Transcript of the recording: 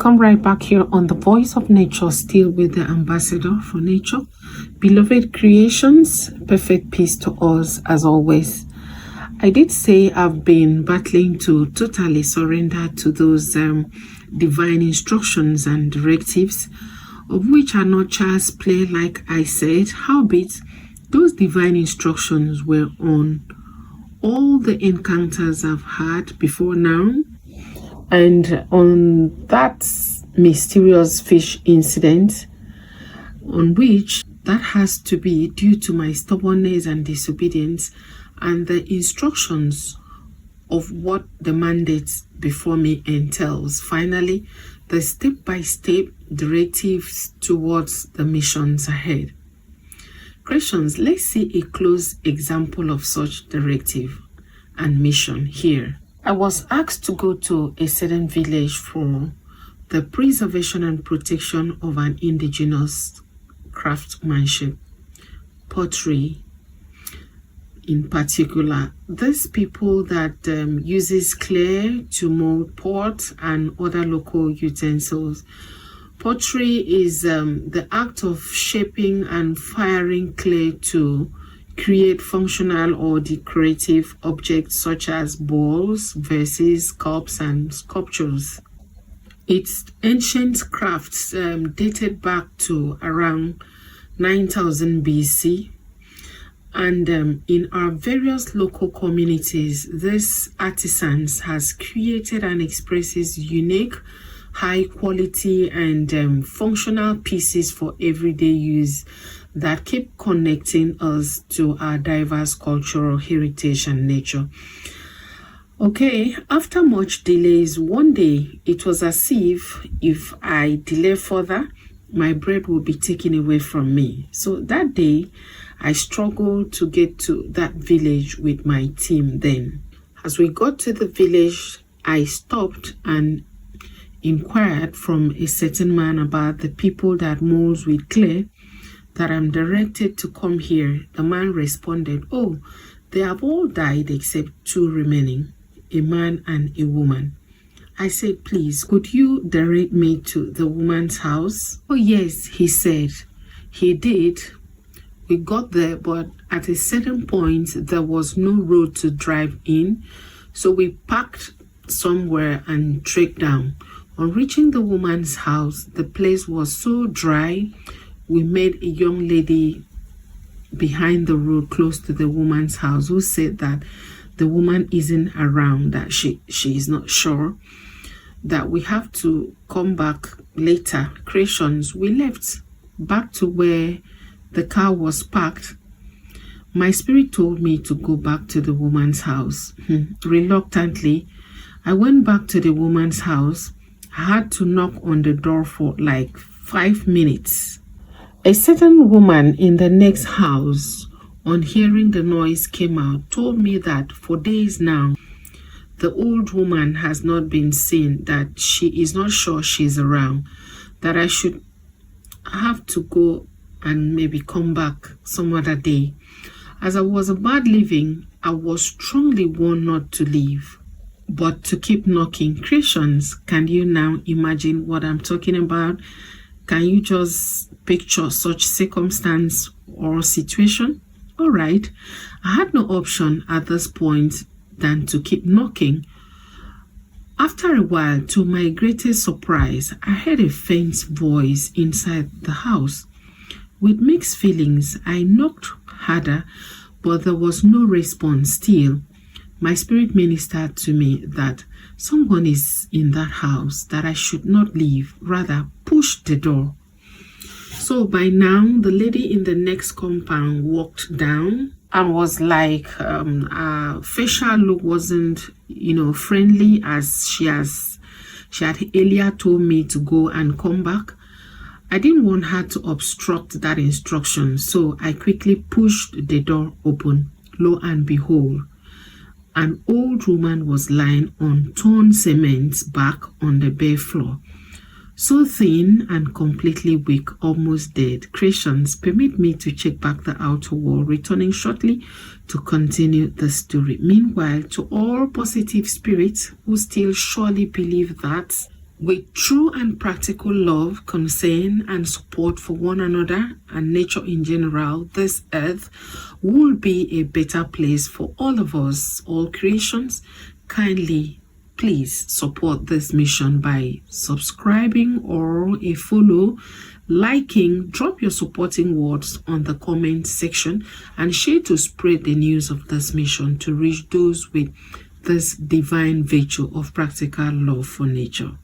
Welcome right back here on the Voice of Nature, still with the ambassador for nature. Beloved creations, perfect peace to us as always. I did say I've been battling to totally surrender to those divine instructions and directives, of which are not child's play, like I said. Howbeit, those divine instructions were on all the encounters I've had before now, and on that mysterious fish incident, on which that has to be due to my stubbornness and disobedience, and the instructions of what the mandate before me entails. Finally, the step-by-step directives towards the missions ahead. Christians, let's see a close example of such directive and mission here. I was asked to go to a certain village for the preservation and protection of an indigenous craftsmanship, pottery in particular. These people that uses clay to mold pots and other local utensils. Pottery is the act of shaping and firing clay to create functional or decorative objects such as bowls, vases, cups, and sculptures. Its ancient crafts dated back to around 9000 BC. And in our various local communities, this artisans has created and expresses unique, high quality and functional pieces for everyday use that keep connecting us to our diverse cultural heritage and nature. Okay, after much delays, one day it was as if I delay further, my bread would be taken away from me. So that day, I struggled to get to that village with my team then. As we got to the village, I stopped and inquired from a certain man about the people that molds with clay that I'm directed to come here. The man responded, "Oh, they have all died except two remaining, a man and a woman." I said, "Please, could you direct me to the woman's house?" "Oh yes," he said. He did. We got there, but at a certain point, there was no road to drive in. So we parked somewhere and trekked down. On reaching the woman's house, the place was so dry, we met a young lady behind the road close to the woman's house who said that the woman isn't around, that she is not sure, that we have to come back later. Creations, we left back to where the car was parked. My spirit told me to go back to the woman's house. Reluctantly, I went back to the woman's house. I had to knock on the door for like 5 minutes. A certain woman in the next house, on hearing the noise, came out, told me that for days now, the old woman has not been seen, that she is not sure she's around, that I should have to go and maybe come back some other day. As I was about leaving, I was strongly warned not to leave, but to keep knocking. Christians, can you now imagine what I'm talking about? Can you just picture such circumstance or situation? All right, I had no option at this point than to keep knocking. After a while, to my greatest surprise, I heard a faint voice inside the house. With mixed feelings, I knocked harder, but there was no response still. My spirit ministered to me that someone is in that house, that I should not leave, rather push the door. So by now, the lady in the next compound walked down and was like, her facial look wasn't, friendly, as she had earlier told me to go and come back. I didn't want her to obstruct that instruction, so I quickly pushed the door open. Lo and behold, an old woman was lying on torn cement back on the bare floor, so thin and completely weak, almost dead. Christians, permit me to check back the outer wall, returning shortly to continue the story. Meanwhile, to all positive spirits who still surely believe that With true and practical love, concern, and support for one another and nature in general, this earth will be a better place for all of us, all creations. Kindly, please support this mission by subscribing or a follow, liking, drop your supporting words on the comment section, and share to spread the news of this mission to reach those with this divine virtue of practical love for nature.